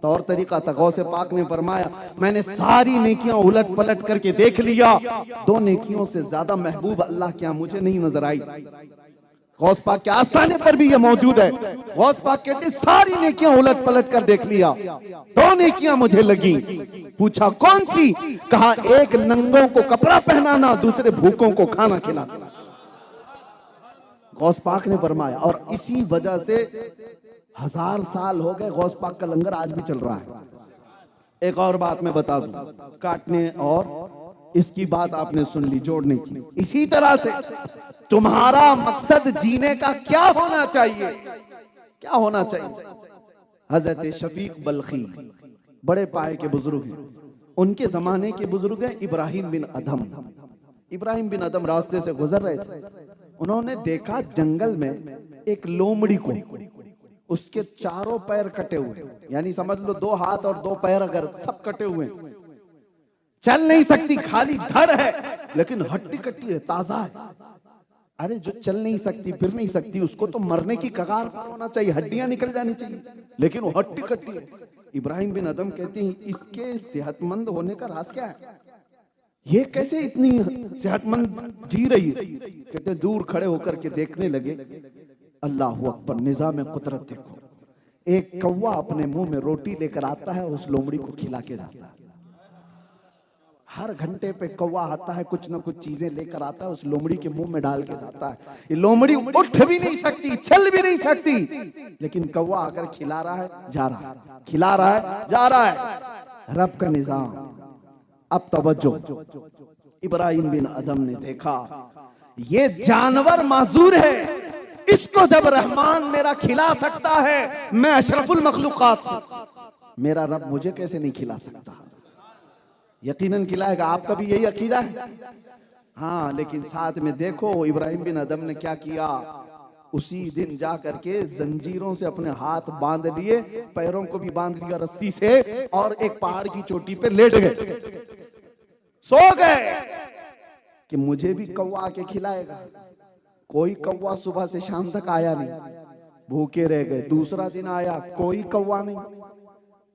तौर तरीका था। गौसे पाक ने फरमाया मैंने सारी नेकियां उलट पलट करके देख लिया, 2 नेकियों से ज्यादा महबूब अल्लाह क्या मुझे नहीं नजर आई। गौस पाक के आस्थाने पर भी ये मौजूद है। गौस पाक कहते सारी नेकियां उलट पलट कर देख लिया, 2 नेकियां मुझे लगी। पूछा कौन सी? कहा एक नंगों को कपड़ा पहनाना, दूसरे भूखों को खाना खिलाना। गौस पाक ने फरमाया, और इसी वजह से 1000 साल हो गए गौस पाक का लंगर आज भी चल रहा है। एक और बात मैं बता दूं, काटने और इसकी बात आपने सुन ली, जोड़ने की। इसी तरह से तुम्हारा मकसद जीने का क्या होना चाहिए? क्या होना चाहिए? हजरत शफीक बल्खी बड़े पाए के बुजुर्ग हैं, उनके जमाने के बुजुर्ग हैं इब्राहिम बिन अदम। इब्राहिम बिन अदम रास्ते से गुजर रहे थे, उन्होंने देखा जंगल में एक लोमड़ी को, उसके चारों पैर कटे हुए, यानी समझ लो 2 हाथ और 2 पैर अगर सब कटे हुए, चल नहीं सकती, खाली धड़ है लेकिन हड्डी कट्टी है, ताजा है। अरे जो चल नहीं सकती, फिर नहीं सकती, उसको तो मरने की कगार पर होना चाहिए, हड्डियां निकल जानी चाहिए, लेकिन वो हड्डी कट्टी है। इब्राहिम बिन अदम कहते हैं इसके सेहतमंद होने का राज क्या है, ये कैसे इतनी सेहतमंद जी रही है। कहते दूर खड़े होकर के देखने लगे, अल्लाह अकबर, निजाम कुदरत देखो। एक कौवा अपने मुंह में रोटी लेकर आता है, उस लोमड़ी को खिला के जाता है। हर घंटे पे कौवा आता है, कुछ ना कुछ चीजें लेकर आता है, उस लोमड़ी के मुंह में डाल के जाता है। ये लोमड़ी उठ भी नहीं सकती, चल भी नहीं सकती, लेकिन कौवा आकर खिला रहा है, जा रहा है, खिला रहा है, जा रहा है। रब का निजाम। अब तवज्जो, इब्राहिम बिन अदम ने देखा ये जानवर माजूर है, इसको जब रहमान मेरा खिला सकता है, मैं अशरफुल मखलूकात हूं, मेरा रब मुझे कैसे नहीं खिला सकता। यकीनन खिलाएगा। आपका भी यही अकीदा है? हाँ, लेकिन साथ में देखो इब्राहिम बिन अदम ने क्या किया। उसी दिन जा करके जंजीरों से अपने हाथ बांध लिए, पैरों को भी बांध लिया रस्सी से, और एक पहाड़ की चोटी पे लेट गए, सो गए कि मुझे भी कौवा आके खिलाएगा। कोई कौवा सुबह से शाम तक आया नहीं, भूखे रह गए। दूसरा दिन आया, कोई कौवा नहीं,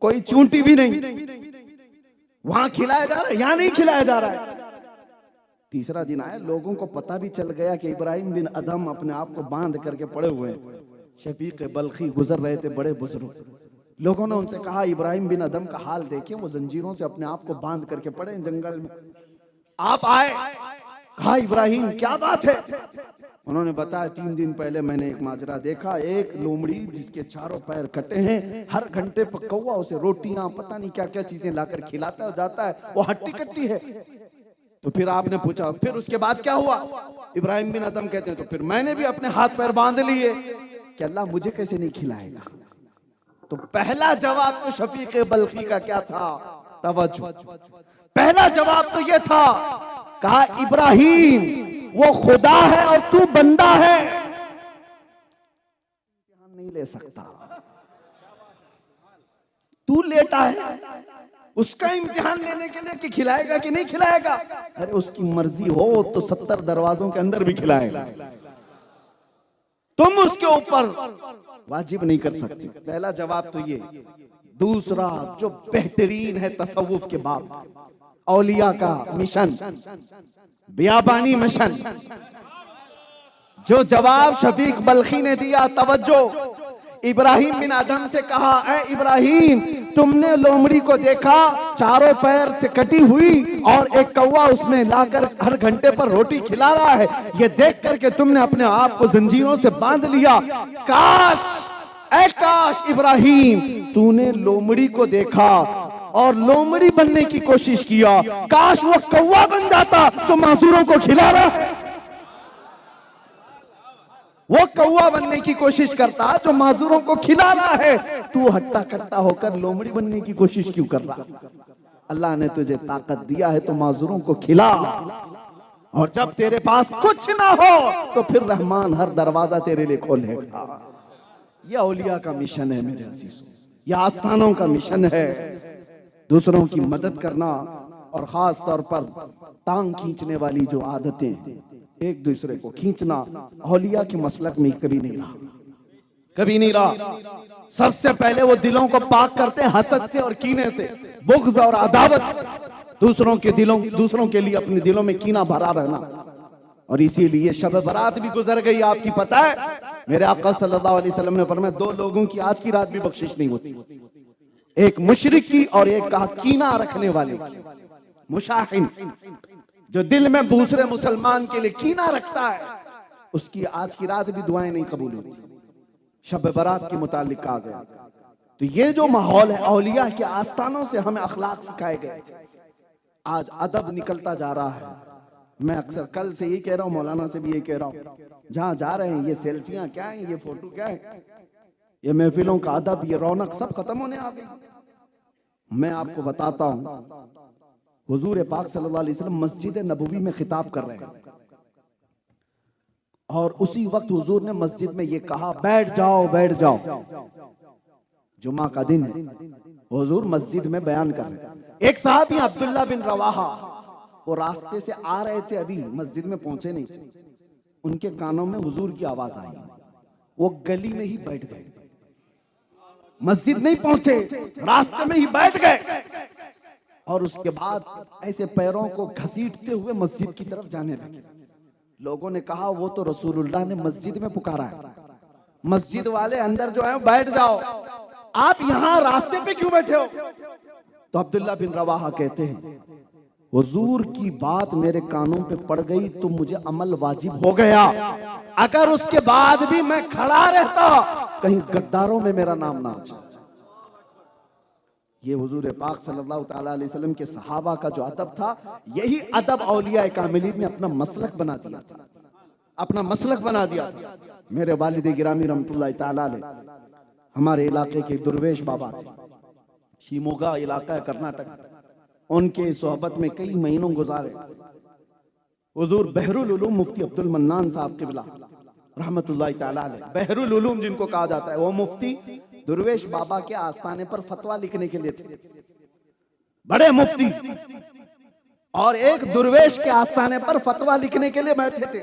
कोई चूंटी भी नहीं। वहां खिलाया जा रहा है, यहां नहीं खिलाया जा रहा है। तीसरा दिन आया, लोगों को पता भी चल गया कि इब्राहिम बिन अदम अपने आप को बांध करके पड़े हुए हैं। शफीक बल्खी गुजर रहे थे, बड़े बुजुर्ग। लोगों ने उनसे कहा इब्राहिम बिन अदम का हाल देखें, वो जंजीरों से अपने आप को बांध करके पड़े हैं जंगल में। आप आए, कहा इब्राहिम क्या बात है। उन्होंने बताया 3 दिन पहले मैंने एक माजरा देखा, एक लोमड़ी जिसके चारों पैर कटे हैं, हर घंटे पर कौवा उसे रोटियां पता नहीं क्या क्या चीजें लाकर खिलाता है, जाता है, वो हट्टी कट्टी है। तो फिर आपने पूछा फिर उसके बाद क्या हुआ। इब्राहिम बिन अदम कहते हैं तो फिर मैंने भी अपने हाथ पैर बांध लिए कि अल्लाह मुझे कैसे नहीं खिलाएगा। तो पहला जवाब तो शफीक बल्खी का क्या था, तवज्जो। पहला जवाब तो यह था, कहा इब्राहिम वो खुदा है और तू बंदा है, नहीं ले सकता। तू लेटा है, उसका इम्तिहान लेने के लिए कि खिलाएगा कि नहीं खिलाएगा। अरे उसकी मर्जी हो तो 70 दरवाजों के अंदर भी खिलाएगा, तुम उसके ऊपर वाजिब नहीं कर सकते। पहला जवाब तो ये। दूसरा जो बेहतरीन है तसव्वुफ के बाब, औलिया का मिशन, बियाबानी मिशन, जो जवाब शफीक बल्खी ने दिया, तवज्जो। इब्राहिम बिन अदम से कहा, ऐ इब्राहिम तुमने लोमड़ी को देखा, चारों पैर से कटी हुई, और एक कौवा उसमें लाकर हर घंटे पर रोटी खिला रहा है। ये देख करके तुमने अपने आप को जंजीरों से बांध लिया। काश, ऐ काश इब्राहिम तूने लोमड़ी को देखा और लोमड़ी बनने की कोशिश किया, काश वो कौवा बन जाता जो मासूरों को खिला रहा है। वो कौवा बनने की कोशिश करता जो माजूरों को खिला रहा है, तू हट्टा कट्टा होकर लोमड़ी बनने की कोशिश क्यों कर रहा। अल्लाह ने तुझे ताकत दिया है तो माजूरों को खिला, और जब तेरे पास कुछ ना हो तो फिर रहमान हर दरवाजा तेरे लिए खोलेगा। यह औलिया का मिशन है मेरे अजीजों, यह आस्थानों का मिशन है। दूसरों की मदद करना, और खास तौर पर टांग खींचने वाली जो आदतें, एक दूसरे को खींचना, औलिया के मसलक में कभी नहीं रहा, कभी नहीं रहा। सबसे पहले वो दिलों को पाक करते हैं हसद से और कीने से, बुग़्ज़ और अदावत से। दूसरों के लिए अपने दिलों में कीना भरा रहना। और इसीलिए शब बरात भी गुजर गई, आपकी पता है मेरे आका सल्लल्लाहु अलैहि वसल्लम ने फरमाया 2 लोगों की आज की रात भी बख्शिश नहीं होती, एक मुशरिक की और एक कहा कीना रखने वाले की। मुशाहिन, जो दिल में दूसरे मुसलमान के लिए कीना रखता है, उसकी आज की रात भी दुआएं नहीं कबूल होती। शब बरात के मुतालिक कहा गया। तो ये जो माहौल है, औलिया के आस्थानों से हमें अखलाक सिखाए गए। आज अदब निकलता जा रहा है। मैं अक्सर कल से यही कह रहा हूँ, मौलाना से भी यही कह रहा हूँ, जहां जा रहे हैं ये सेल्फियां क्या है, ये फोटो क्या है, ये महफिलों का अदब, ये रौनक सब खत्म होने आ गई। मैं आपको बताता हूं, हुजूर पाक सल्लल्लाहु अलैहि वसल्लम मस्जिद नबवी में खिताब कर रहे हैं और उसी वक्त हुजूर ने मस्जिद में ये कहा, बैठ जाओ बैठ जाओ। जुमा का दिन है, हुजूर मस्जिद में बयान कर रहे हैं। एक साहबी अब्दुल्ला बिन रवाहा, वो रास्ते से आ रहे थे, अभी मस्जिद में पहुंचे नहीं थे, उनके कानों में हुजूर की आवाज आई, वो गली में ही बैठ गए, मस्जिद नहीं पहुंचे, रास्ते में ही बैठ गए और उसके बाद ऐसे पैरों को घसीटते हुए मस्जिद की तरफ जाने लगे। लोगों ने कहा वो तो रसूलुल्लाह ने मस्जिद में पुकारा है, मस्जिद वाले अंदर जो है बैठ जाओ, आप यहां रास्ते पे क्यों बैठे हो? तो अब्दुल्ला बिन रवाहा कहते हैं, हुजूर की बात मेरे कानों पे पड़ गई तो मुझे अमल वाजिब हो गया, अगर उसके बाद भी मैं खड़ा रहता कहीं गद्दारों में मेरा नाम ना आ जाए। ये हुजूर पाक सल्लल्लाहु ताला अलैहि वसल्लम के सहाबा का जो अदब था, यही अदब औलिया कामिलीन ने अपना मसलक बना दिया था, अपना मसलक बना दिया था। मेरे वालिद गिरामी रहमतुल्लाह ताला अलैह हमारे इलाके के दुर्वेश बाबा थे, शिमोगा इलाका है कर्नाटक, उनके सोहबत में कई महीनों गुजारे। हुजूर बहरुल उलूम मुफ्ती अब्दुल मन्नान साहब क़िबला रहमतुल्लाह ताला अलैह, बहरुल उलूम जिनको कहा जाता है, वो मुफ्ती दुर्वेश बाबा के आस्थाने पर फतवा लिखने के लिए थे, बड़े मुफ्ती, और एक दुर्वेश के आस्थाने पर फतवा लिखने के लिए बैठे थे।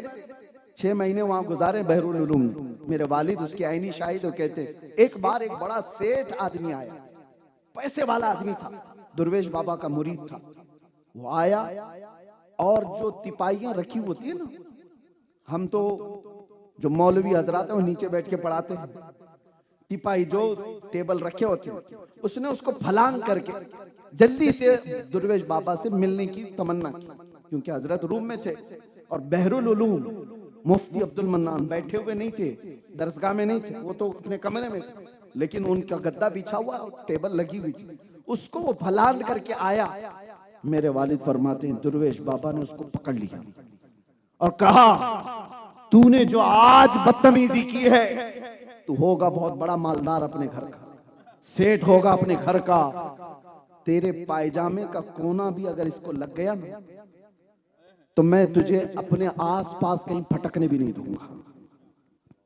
6 महीने वहां गुजारे बहरुल उलूम। मेरे वालिद उसके आईनी शाहिद कहते, एक बार एक बड़ा सेठ आदमी आया, पैसे वाला आदमी था, दुर्वेश बाबा का मुरीद था। वो आया और जो तिपाइयां रखी होती है ना, हम तो जो मौलवी हजरात है वो नीचे बैठ के पढ़ाते हैं, तिपाई जो टेबल रखे होते हैं, उसने उसको फलांग करके जल्दी से दुर्वेश बाबा से मिलने की तमन्ना की, क्योंकि हजरत रूम में थे और बहरुल उलूम मुफ्ती अब्दुल मन्नान बैठे हुए नहीं थे, दरसगाह में नहीं थे, वो तो अपने कमरे में थे, लेकिन उनका गद्दा बिछा हुआ, टेबल लगी हुई थी, उसको वो फलांग करके आया। मेरे वालिद फरमाते हैं, दुर्वेश बाबा ने उसको पकड़ लिया और कहा, तूने जो आज बदतमीजी की है, तू होगा बहुत बड़ा मालदार अपने घर का, सेठ होगा अपने घर का, तेरे पायजामे का कोना भी अगर इसको लग गया ना, तो मैं तुझे अपने आसपास कहीं फटकने भी नहीं दूंगा,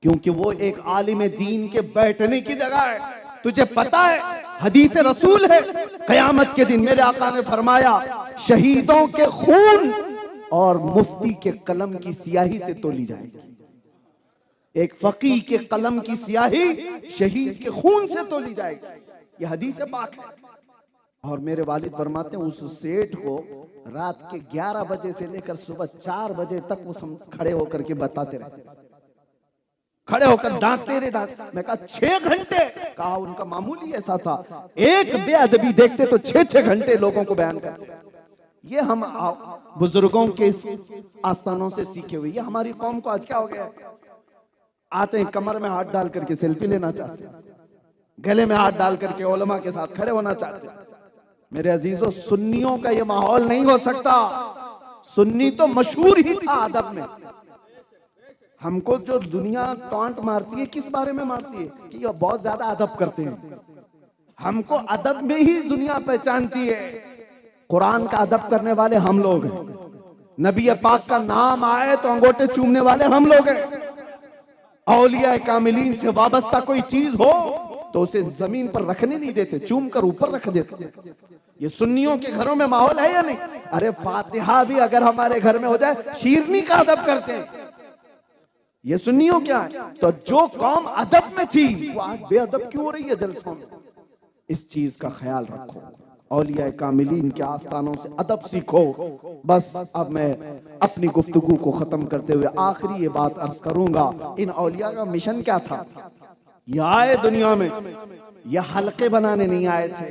क्योंकि वो एक आलिम दीन के बैठने की जगह है। तुझे पता है हदीस रसूल है, कयामत के दिन मेरे आका ने फरमाया, शहीदों के खून और मुफ्ती के कलम की स्याही से तोली जाएगी। एक फकीह के कलम की स्याही शहीद के खून से तोली जाएगी, ये हदीस पाक है। और मेरे वालिद फरमाते हैं, उस सेठ को रात के 11 बजे से लेकर सुबह 4 बजे तक वो खड़े होकर के बताते रहे, खड़े होकर डांटते रहे, मैं कहा 6 घंटे, कहा उनका मामूली ऐसा था, एक बेअदबी देखते तो 6 घंटे लोगों को बयान करते। ये हम बुजुर्गों के आस्थानों से सीखे हुए, ये हमारी कौम को आज क्या हो गया, आते हैं कमर में हाथ डाल करके सेल्फी लेना चाहते हैं, गले में हाथ डाल करके उलमा के साथ खड़े होना चाहते हैं। मेरे अजीजों, सुन्नियों का ये माहौल नहीं हो सकता। सुन्नी तो मशहूर ही था अदब में। हमको जो दुनिया टॉन्ट मारती है, किस बारे में मारती है कि ये बहुत ज्यादा अदब करते हैं, हमको अदब में ही दुनिया पहचानती है। कुरान का अदब करने वाले हम लोग हैं, नबी पाक का नाम आए तो अंगूठे चूमने वाले हम लोग हैं। औलिया कामिलीन से वाबस्ता कोई चीज हो तो उसे जमीन पर रखने नहीं देते, चूम कर ऊपर रख देते। ये सुन्नियों के घरों में माहौल है या नहीं? अरे फातिहा भी अगर हमारे घर में हो जाए, शीरनी का अदब करते हैं। ये सुन्नियों क्या है? तो जो कौम अदब में थी वो आज बेअदब क्यों हो रही है जलसों में? इस चीज का ख्याल रखो, औलिया कामिलीन के आस्थानों से अदब सीखो। बस अब मैं अपनी गुफ्तगू को खत्म करते हुए आखिरी ये बात अर्ज करूंगा, इन औलिया का मिशन क्या था? ये आए दुनिया में, ये हलके बनाने नहीं आए थे,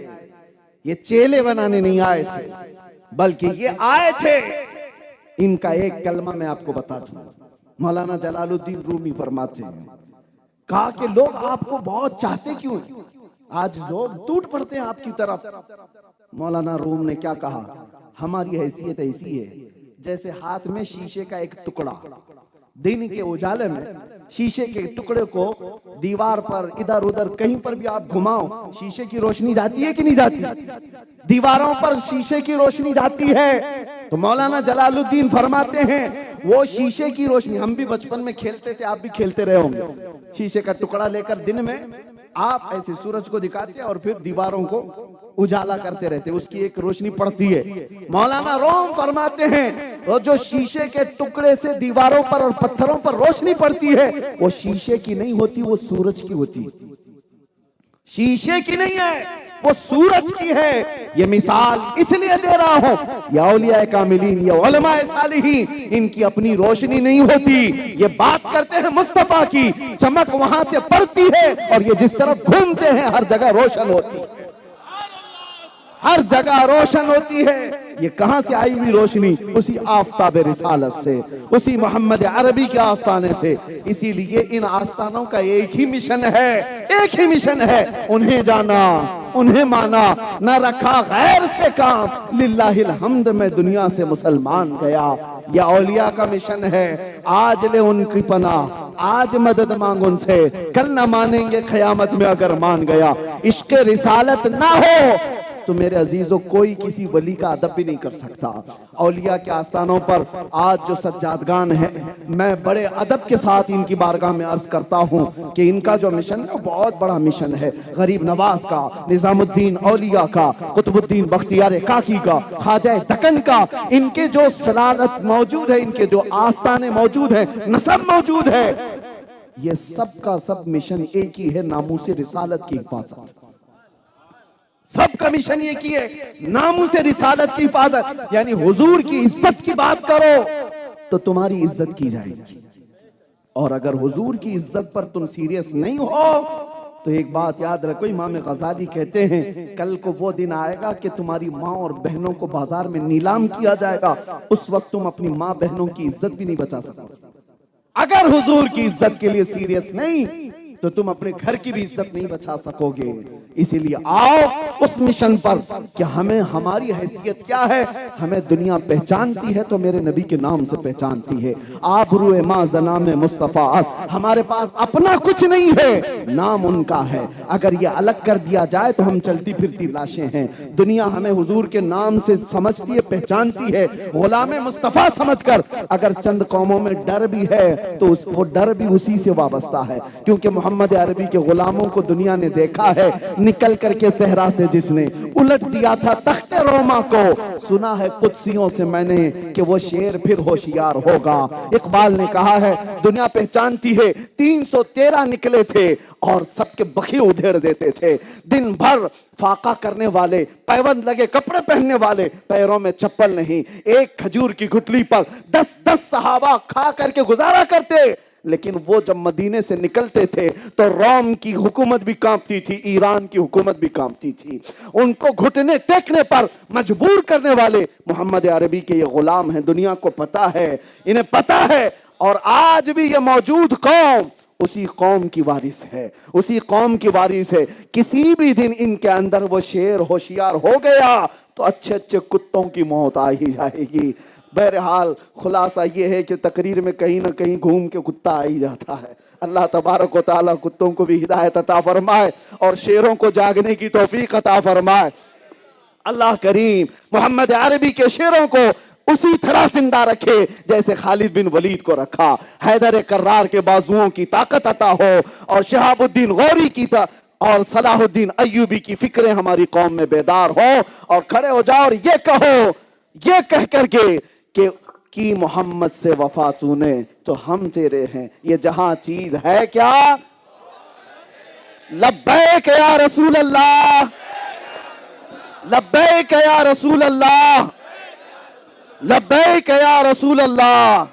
ये चेले बनाने नहीं आए थे, बल्कि ये आए थे, इनका एक कलमा मैं आपको बता दूं। मौलाना जलालुद्दीन रूमी फरमाते हैं, कहा कि लोग आपको बहुत चाहते क्यों हैं? आज लोग टूट पड़ते हैं आपकी तरफ। मौलाना रूम ने क्या कहा, हमारी हैसियत ऐसी है जैसे हाथ में शीशे का एक टुकड़ा, दिन के उजाले में शीशे के टुकड़े को दीवार पर इधर उधर कहीं पर भी आप घुमाओ, शीशे की रोशनी जाती है कि नहीं जाती? दीवारों पर शीशे की रोशनी जाती है। तो मौलाना जलालुद्दीन फरमाते हैं वो शीशे की रोशनी, हम भी बचपन में खेलते थे, आप भी खेलते रहे होंगे, शीशे का टुकड़ा लेकर दिन में आप ऐसे सूरज को दिखाते और फिर दीवारों को उजाला करते रहते, उसकी एक रोशनी पड़ती है। मौलाना रोम फरमाते हैं वो जो शीशे के टुकड़े से दीवारों पर और पत्थरों पर रोशनी पड़ती है वो शीशे की नहीं होती, वो सूरज की होती है। शीशे की नहीं है, वो सूरज की है। ये मिसाल इसलिए दे रहा हूं, या औलिया कामिलीन या उलमाए सालिहीन, इनकी अपनी रोशनी नहीं होती। ये बात करते हैं मुस्तफा की, चमक वहां से पड़ती है और ये जिस तरफ घूमते हैं हर जगह रोशन होती है, हर जगह रोशन होती है। ये कहां से आई हुई रोशनी? उसी आफताब रिसालत से, उसी मोहम्मद अरबी के आस्थाने से। इसीलिए इन आस्थानों का एक ही मिशन है, एक ही मिशन है, उन्हें जाना, उन्हें माना, न रखा गैर से काम। लिल्लाहिल हम्द में दुनिया से मुसलमान गया। यह औलिया का मिशन है। आज ले उनकी पनाह, आज मदद मांग उनसे, कल न मानेंगे क़यामत में अगर मान गया। इश्क रिसालत ना हो तो मेरे अजीजों कोई किसी वली का अदब भी नहीं कर सकता। औलिया के आस्थानों पर आज जो सज्जादगान है, मैं बड़े अदब के साथ इनकी बारगाह में अर्ज करता हूँ कि इनका जो मिशन है बहुत बड़ा मिशन है। गरीब नवाज का, निजामुद्दीन औलिया का, कुतुबुद्दीन बख्तियार काकी का, ख्वाजा दक्कन का, इनके जो सलालत मौजूद है, इनके जो आस्थाने मौजूद है, नसब मौजूद है, ये सब का सब मिशन एक ही है, नामूस रिसालत की हिफाजत। सबका मिशन ये की है, नामूस रिसालत की हिफाजत। यानी हुजूर की इज्जत की बात करो तो तुम्हारी इज्जत की जाएगी, और अगर हुजूर की इज्जत पर तुम सीरियस नहीं हो तो एक बात याद रखो, इमाम गजाली कहते हैं कल को वो दिन आएगा कि तुम्हारी माँ और बहनों को बाजार में नीलाम किया जाएगा, उस वक्त तुम अपनी माँ बहनों की इज्जत भी नहीं बचा सकते। अगर हुजूर की इज्जत के लिए सीरियस नहीं तो तुम अपने घर की भी इज्जत नहीं बचा सकोगे। इसीलिए आओ उस मिशन पर कि हमें, हमारी हैसियत क्या है, हमें दुनिया पहचानती है तो मेरे नबी के नाम से पहचानती है। आबरूए मां ज़नाम मुस्तफा, हमारे पास अपना कुछ नहीं है, नाम उनका है। अगर ये अलग कर दिया जाए तो हम चलती फिरती लाशें हैं। दुनिया हमें हुजूर के नाम से समझती है, पहचानती है, गुलाम मुस्तफा समझकर। अगर चंद कौमों में डर भी है तो वो डर भी उसी से वाबस्ता है, क्योंकि मोहम्मद अरबी के गुलामों को दुनिया ने देखा है, निकल करके सहरा से जिसने उलट दिया था तख्ते रोमा को। सुना है कुदसियों से मैंने कि वो शेर फिर होशियार होगा। इकबाल ने कहा है दुनिया पहचानती है, 313 निकले थे और सबके बखी उधेड़ देते थे। दिन भर फाका करने वाले, पैबंद लगे कपड़े पहनने वाले, पैरों में चप्पल नहीं, एक खजूर की गुठली पर 10-10 सहाबा खा करके गुजारा करते। लेकिन वो जब मदीने से निकलते थे तो रोम की हुकूमत भी कांपती थी, ईरान की हुकूमत भी कांपती थी। उनको घुटने टेकने पर मजबूर करने वाले मोहम्मद अरबी के ये गुलाम हैं। दुनिया को पता है, इन्हें पता है, और आज भी ये मौजूद कौम उसी कौम की वारिस है, उसी कौम की वारिस है। किसी भी दिन इनके अंदर वो शेर होशियार हो गया तो अच्छे अच्छे कुत्तों की मौत आ ही जाएगी। बहरहाल खुलासा ये है कि तकरीर में कहीं ना कहीं घूम के कुत्ता आ ही जाता है। अल्लाह तबारक व तआला कुत्तों को भी हिदायत अता फरमाए और शेरों को जागने की तौफीक अता फरमाए। अल्लाह करीम मोहम्मद अरबी के शेरों को उसी तरह जिंदा रखे जैसे खालिद बिन वलीद को रखा। हैदर कर्रार के बाजुओं की ताकत अता हो और शहाबुद्दीन गौरी की और सलाहुद्दीन अय्यूबी की फिक्रें हमारी कौम में बेदार हो, और खड़े हो जाओ और ये कहो, ये कह करके कि मोहम्मद से वफा तूने तो हम तेरे हैं, ये जहां चीज है क्या? लब्बैक या रसूल अल्लाह, लब्बैक या रसूल अल्लाह, लब्बैक या रसूल अल्लाह।